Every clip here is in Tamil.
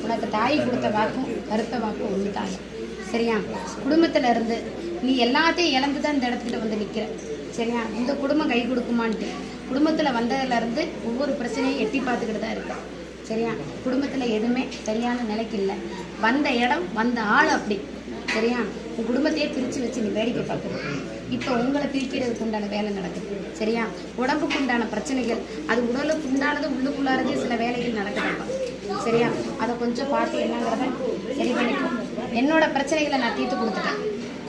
உனக்கு தாய் கொடுத்த வாக்கும் கருத்த வாக்கும் ஒன்று தாங்க. சரியா? குடும்பத்தில் இருந்து நீ எல்லாத்தையும் இழந்து தான் இந்த இடத்துக்கிட்ட வந்து நிற்கிற. சரியா? இந்த குடும்பம் கை கொடுக்குமான்ட்டு குடும்பத்தில் வந்ததுலேருந்து ஒவ்வொரு பிரச்சனையும் எட்டி பார்த்துக்கிட்டு தான் இருக்க. சரியா? குடும்பத்தில் எதுவுமே சரியான நிலைக்கு இல்லை. வந்த இடம் வந்த ஆள் அப்படி. சரியா? உன் குடும்பத்தையே பிரித்து வச்சு நீ வேடிக்கை பார்க்குறது. இப்போ உங்களை பிரிக்கிறதுக்கு உண்டான வேலை நடக்குது. சரியா? உடம்புக்கு உண்டான பிரச்சனைகள், அது உடலுக்கு உண்டானது உள்ளுக்குள்ளாரதே சில வேலைகள் நடக்குதுப்பா. சரியா? அதை கொஞ்சம் பார்த்து என்னங்கிறத சரி பண்ணிக்கும். என்னோட பிரச்சனைகளை நான் தீர்த்து கொடுத்துட்டேன்.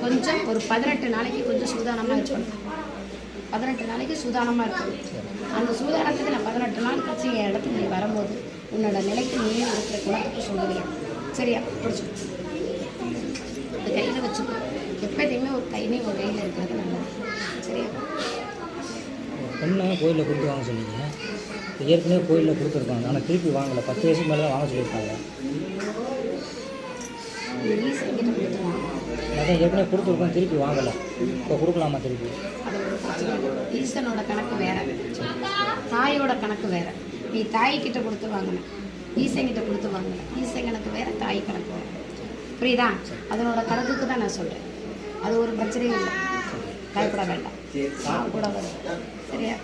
கொஞ்சம் ஒரு 18 நாளைக்கு கொஞ்சம் சூதானமாக இருக்கணும். 18 நாளைக்கு சூதானமாக இருக்கணும். அந்த சூதானத்துக்கு நான் 18 நாள் கழிச்சு என் இடத்துக்கு நீ வரும்போது உன்னோட நிலைக்கு நீயே இருக்கிற குணத்துக்கு சொல்லுவேன். சரியா? பிடிச்சிக்கோ. அது கையில் வச்சுக்கோ. எப்போதையுமே ஒரு கைனே ஒரு கையில் இருக்கிறது நல்லது. சரியா? பெண்ணை கோயிலில் கொடுத்து வாங்க சொன்னீங்க. ஏற்கனவே கோயிலில் கொடுத்துருக்காங்க, ஆனால் திருப்பி வாங்கலை. 10 வயசுக்கு மேலே தான் வாங்க சொல்லியிருக்காங்க. ஈஸியாக கொடுத்துருவாங்க. அதான் ஏற்கனவே கொடுத்துருக்கோம், திருப்பி வாங்கலை. இப்போ கொடுக்கலாமா திருப்பி? அது ஒரு பிரச்சனை. ஈசனோட கணக்கு வேற, தாயோட கணக்கு வேற. நீ தாய்கிட்ட கொடுத்து வாங்கின, ஈசங்கிட்ட கொடுத்து வாங்கின. ஈசன் கணக்கு வேற, தாய் கணக்கு வேற. புரியுதா? அதனோட கணக்குக்கு தான் நான் சொல்கிறேன். அது ஒரு பிரச்சனையும் இல்லை. பயப்பட வேண்டாம். கூட வரும். சரியா?